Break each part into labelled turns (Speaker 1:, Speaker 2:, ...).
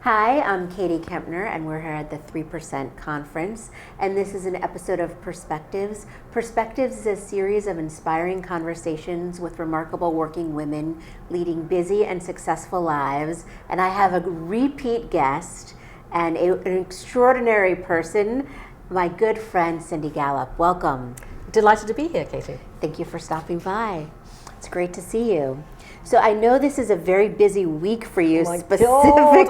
Speaker 1: Hi, I'm Katie Kempner, and we're here at the 3% Conference, and this is an episode of Perspectives. Perspectives is a series of inspiring conversations with remarkable working women leading busy and successful lives, and I have a repeat guest and an extraordinary person, my good friend Cindy Gallop. Welcome.
Speaker 2: Delighted to be here, Katie.
Speaker 1: Thank you for stopping by. It's great to see you. So I know this is a very busy week for you specifically.
Speaker 2: Oh my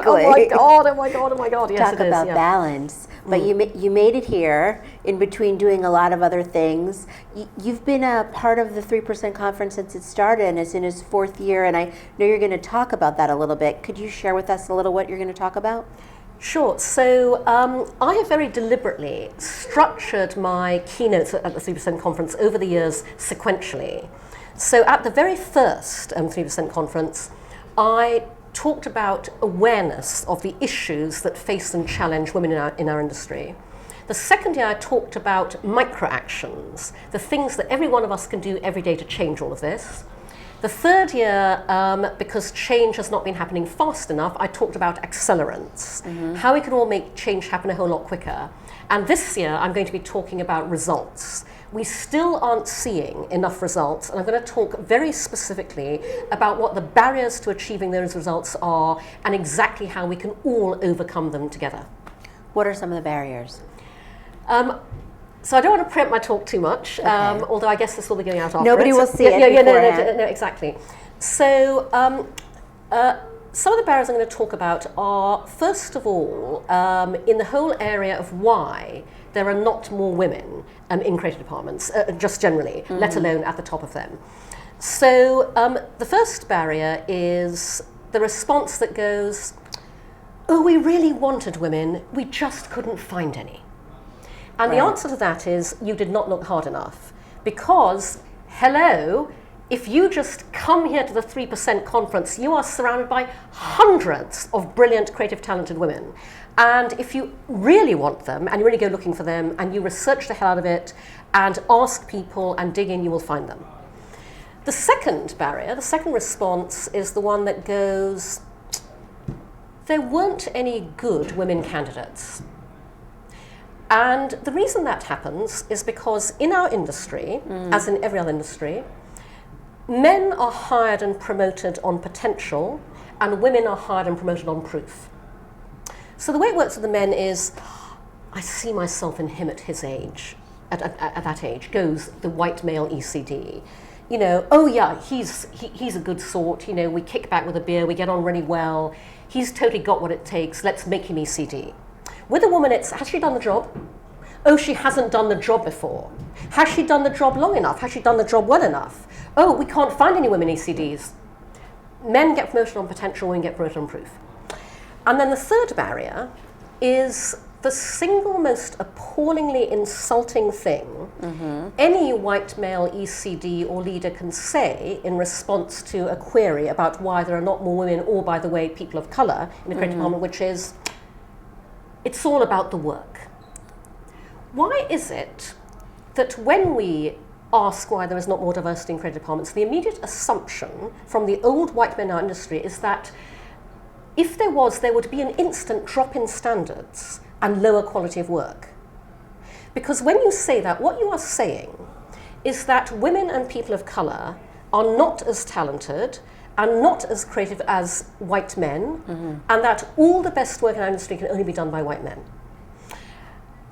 Speaker 2: God. Yes,
Speaker 1: Talk
Speaker 2: it is,
Speaker 1: about
Speaker 2: yeah.
Speaker 1: balance. But you made it here in between doing a lot of other things. You've been a part of the 3% Conference since it started, and it's in its fourth year, and I know you're going to talk about that a little bit. Could you share with us a little what you're going to talk about?
Speaker 2: Sure. So I have very deliberately structured my keynotes at the 3% Conference over the years sequentially. So at the very first 3% Conference, I talked about awareness of the issues that face and challenge women in our industry. The second year, I talked about micro actions, the things that every one of us can do every day to change all of this. The third year, because change has not been happening fast enough, I talked about accelerants, how we can all make change happen a whole lot quicker. And this year, I'm going to be talking about results. We still aren't seeing enough results, and I'm going to talk very specifically about what the barriers to achieving those results are and exactly how we can all overcome them together.
Speaker 1: What are some of the barriers?
Speaker 2: So I don't want to preempt my talk too much, although I guess this will be going out afterwards.
Speaker 1: Nobody will see it beforehand.
Speaker 2: No, exactly. So some of the barriers I'm going to talk about are, first of all, in the whole area of why there are not more women in creative departments, just generally, let alone at the top of them. So the first barrier is the response that goes, oh, we really wanted women, we just couldn't find any. And the answer to that is, you did not look hard enough. Because, hello, if you just come here to the 3% Conference, you are surrounded by hundreds of brilliant, creative, talented women. And if you really want them, and you really go looking for them, and you research the hell out of it, and ask people and dig in, you will find them. The second barrier, the second response, is the one that goes, there weren't any good women candidates. And the reason that happens is because in our industry, as in every other industry, men are hired and promoted on potential, and women are hired and promoted on proof. So the way it works with the men is, I see myself in him at his age, at that age, goes the white male ECD. You know, oh yeah, he's a good sort, you know, we kick back with a beer, we get on really well, he's totally got what it takes, let's make him ECD. With a woman, it's, has she done the job? Oh, she hasn't done the job before. Has she done the job long enough? Has she done the job well enough? Oh, we can't find any women ECDs. Men get promoted on potential, women get promoted on proof. And then the third barrier is the single most appallingly insulting thing any white male ECD or leader can say in response to a query about why there are not more women, or, by the way, people of colour in the creative department, which is, it's all about the work. Why is it that when we ask why there is not more diversity in creative departments, the immediate assumption from the old white men in our industry is that if there was, there would be an instant drop in standards and lower quality of work? Because when you say that, what you are saying is that women and people of colour are not as talented and not as creative as white men, and that all the best work in our industry can only be done by white men.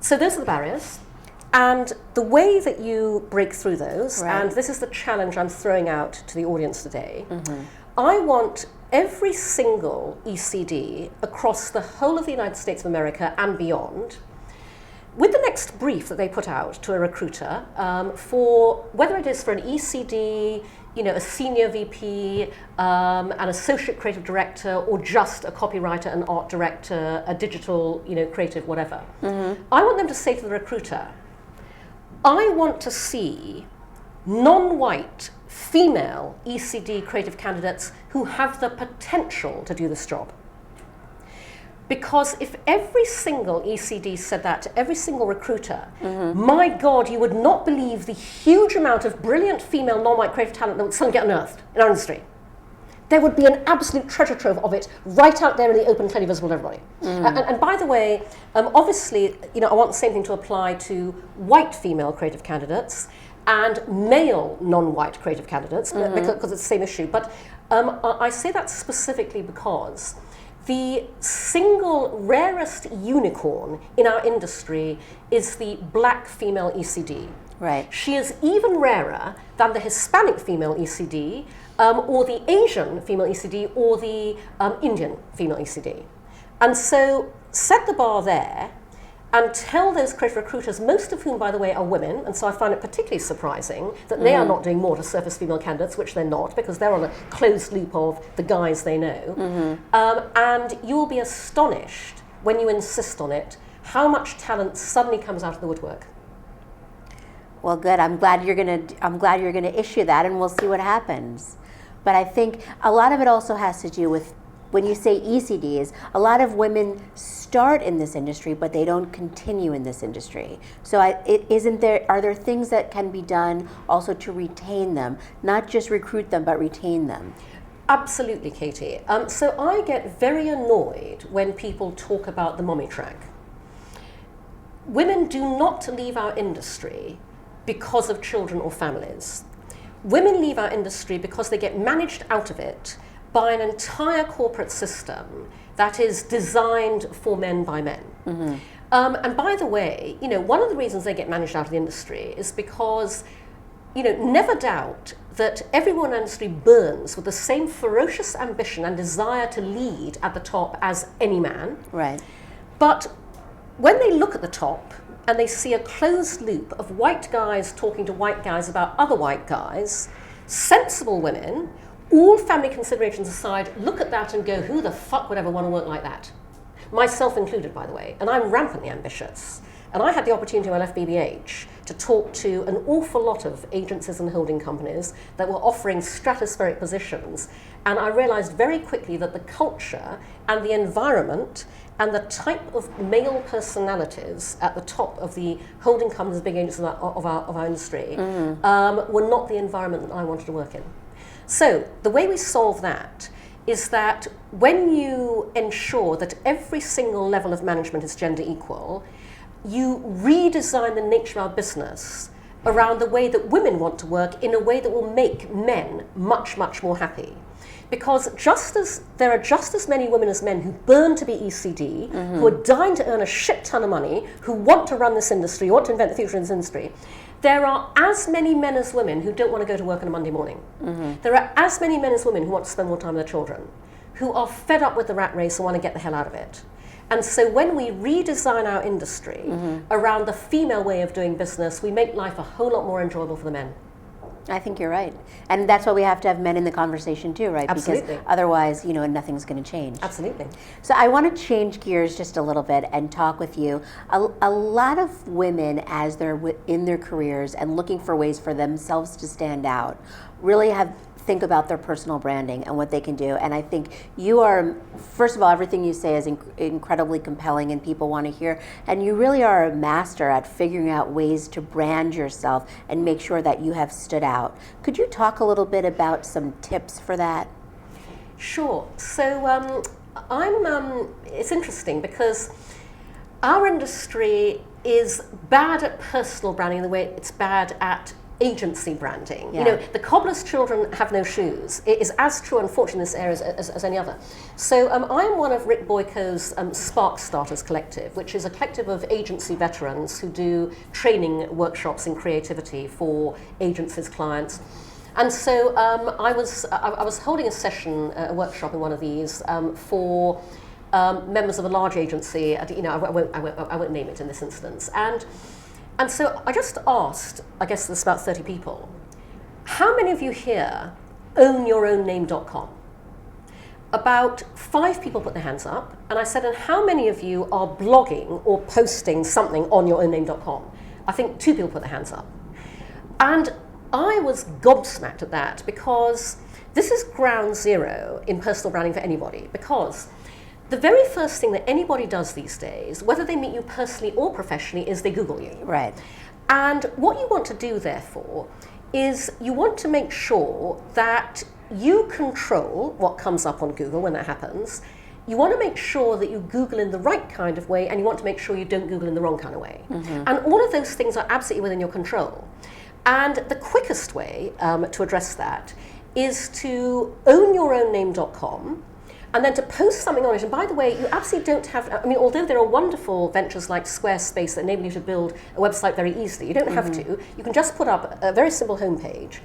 Speaker 2: So those are the barriers, and the way that you break through those, and this is the challenge I'm throwing out to the audience today, I want every single ECD across the whole of the United States of America and beyond, with the next brief that they put out to a recruiter, for whether it is for an ECD, you know, a senior VP, an associate creative director, or just a copywriter, an art director, a digital, you know, creative, whatever. I want them to say to the recruiter, I want to see non-white female ECD creative candidates who have the potential to do this job. Because if every single ECD said that to every single recruiter, my God, you would not believe the huge amount of brilliant female non-white creative talent that would suddenly get unearthed in our industry. there would be an absolute treasure trove of it right out there in the open, clearly visible to everybody. And by the way, obviously, I want the same thing to apply to white female creative candidates and male non-white creative candidates, because it's the same issue. But I say that specifically because the single rarest unicorn in our industry is the black female ECD.
Speaker 1: Right.
Speaker 2: She is even rarer than the Hispanic female ECD, or the Asian female ECD, or the Indian female ECD. And so set the bar there and tell those creative recruiters, most of whom, by the way, are women, and so I find it particularly surprising that they are not doing more to surface female candidates, which they're not, because they're on a closed loop of the guys they know. And you'll be astonished when you insist on it, how much talent suddenly comes out of the woodwork.
Speaker 1: Well, good. I'm glad you're gonna issue that, and we'll see what happens. But I think a lot of it also has to do with, when you say ECDs, a lot of women start in this industry, but they don't continue in this industry. So are there things that can be done also to retain them, not just recruit them, but retain them?
Speaker 2: Absolutely, Katie. So I get very annoyed when people talk about the mommy track. Women do not leave our industry because of children or families. Women leave our industry because they get managed out of it by an entire corporate system that is designed for men by men. And by the way, one of the reasons they get managed out of the industry is because, never doubt that everyone in the industry burns with the same ferocious ambition and desire to lead at the top as any man.
Speaker 1: Right.
Speaker 2: But when they look at the top and they see a closed loop of white guys talking to white guys about other white guys, sensible women, all family considerations aside, look at that and go, who the fuck would ever want to work like that? Myself included, by the way, and I'm rampantly ambitious. And I had the opportunity when I left BBH to talk to an awful lot of agencies and holding companies that were offering stratospheric positions. And I realized very quickly that the culture and the environment and the type of male personalities at the top of the holding companies, big agencies of our industry, were not the environment that I wanted to work in. So the way we solve that is that when you ensure that every single level of management is gender equal, you redesign the nature of our business around the way that women want to work in a way that will make men much, much more happy. Because there are just as many women as men who burn to be ECD, who are dying to earn a shit ton of money, who want to run this industry, who want to invent the future in this industry, there are as many men as women who don't want to go to work on a Monday morning. There are as many men as women who want to spend more time with their children, who are fed up with the rat race and want to get the hell out of it. And so when we redesign our industry around the female way of doing business, we make life a whole lot more enjoyable for the men.
Speaker 1: I think you're right. And that's why we have to have men in the conversation too, right?
Speaker 2: Absolutely.
Speaker 1: Because otherwise, nothing's going to change.
Speaker 2: Absolutely.
Speaker 1: So I want to change gears just a little bit and talk with you. A lot of women, as they're in their careers and looking for ways for themselves to stand out, really think about their personal branding and what they can do. And I think you are, first of all, everything you say is incredibly compelling and people want to hear. And you really are a master at figuring out ways to brand yourself and make sure that you have stood out. Could you talk a little bit about some tips for that?
Speaker 2: Sure. So it's interesting because our industry is bad at personal branding in the way it's bad at agency branding.
Speaker 1: Yeah.
Speaker 2: The cobbler's children have no shoes. It is as true, unfortunately, in this area as any other. So I am one of Rick Boyko's Spark Starters Collective, which is a collective of agency veterans who do training workshops in creativity for agencies' clients. And so I was holding a session, a workshop in one of these for members of a large agency. I won't name it in this instance. And so I just asked, I guess there's about 30 people, how many of you here own yourowname.com? About 5 people put their hands up, and I said, and how many of you are blogging or posting something on yourowname.com? I think 2 people put their hands up. And I was gobsmacked at that because this is ground zero in personal branding for anybody, because the very first thing that anybody does these days, whether they meet you personally or professionally, is they Google you.
Speaker 1: Right.
Speaker 2: And what you want to do, therefore, is you want to make sure that you control what comes up on Google when that happens. You want to make sure that you Google in the right kind of way, and you want to make sure you don't Google in the wrong kind of way. And all of those things are absolutely within your control. And the quickest way to address that is to own your own name.com, and then to post something on it. And by the way, you absolutely don't have, I mean, although there are wonderful ventures like Squarespace that enable you to build a website very easily, you don't have to. You can just put up a very simple homepage.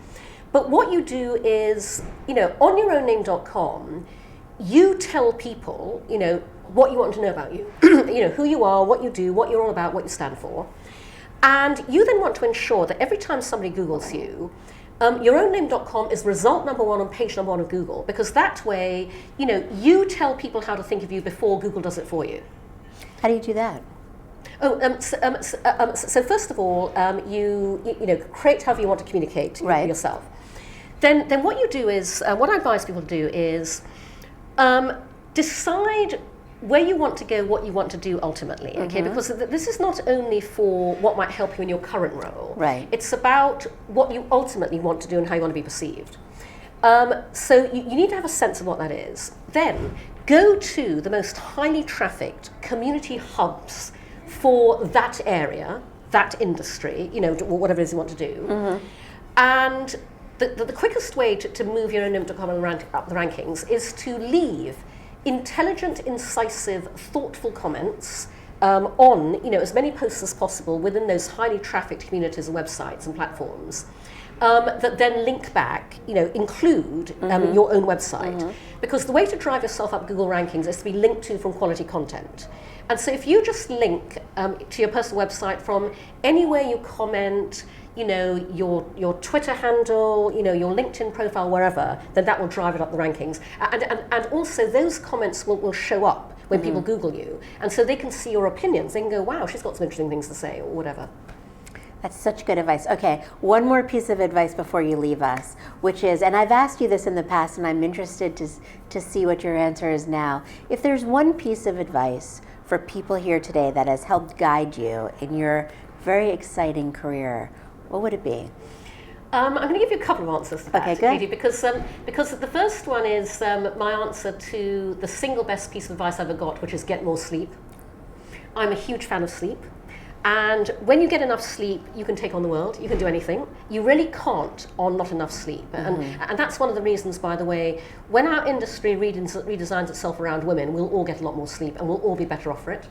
Speaker 2: But what you do is, on your own name.com, you tell people, what you want to know about you, who you are, what you do, what you're all about, what you stand for. And you then want to ensure that every time somebody Googles you, yourowname.com is result number one on page number one of Google, because that way, you tell people how to think of you before Google does it for you.
Speaker 1: How do you do that?
Speaker 2: So first of all, you create however you want to communicate yourself. Then what you do is, what I advise people to do is decide where you want to go, what you want to do ultimately, okay? Because this is not only for what might help you in your current role.
Speaker 1: Right.
Speaker 2: It's about what you ultimately want to do and how you want to be perceived. So you need to have a sense of what that is. Then go to the most highly trafficked community hubs for that area, that industry, whatever it is you want to do. And the quickest way to move your own name.com up the rankings is to leave intelligent, incisive, thoughtful comments on as many posts as possible within those highly trafficked communities and websites and platforms that then link back, include your own website. Because the way to drive yourself up Google rankings is to be linked to from quality content. And so if you just link to your personal website from anywhere you comment, your Twitter handle, your LinkedIn profile, wherever, then that will drive it up the rankings. And also those comments will show up when people Google you. And so they can see your opinions. They can go, wow, she's got some interesting things to say, or whatever.
Speaker 1: That's such good advice. Okay, one more piece of advice before you leave us, which is, and I've asked you this in the past, and I'm interested to see what your answer is now. If there's one piece of advice for people here today that has helped guide you in your very exciting career, what would it be?
Speaker 2: I'm going to give you a couple of answers to that,
Speaker 1: okay, good.
Speaker 2: Katie, because the first one is my answer to the single best piece of advice I ever got, which is get more sleep. I'm a huge fan of sleep. And when you get enough sleep, you can take on the world, you can do anything. You really can't on not enough sleep. And that's one of the reasons, by the way, when our industry redesigns itself around women, we'll all get a lot more sleep and we'll all be better off for it.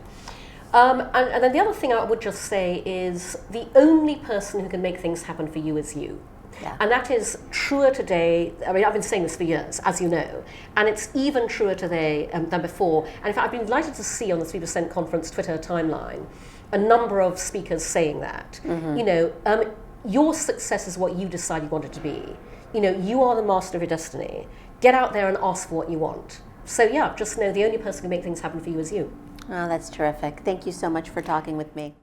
Speaker 2: And then the other thing I would just say is the only person who can make things happen for you is you.
Speaker 1: Yeah.
Speaker 2: And that is truer today. I mean, I've been saying this for years, as you know, and it's even truer today than before. And in fact, I've been delighted to see on the 3% Conference Twitter timeline a number of speakers saying that. Your success is what you decide you want it to be. You are the master of your destiny. Get out there and ask for what you want. So yeah, just know the only person who can make things happen for you is you.
Speaker 1: Oh, that's terrific. Thank you so much for talking with me.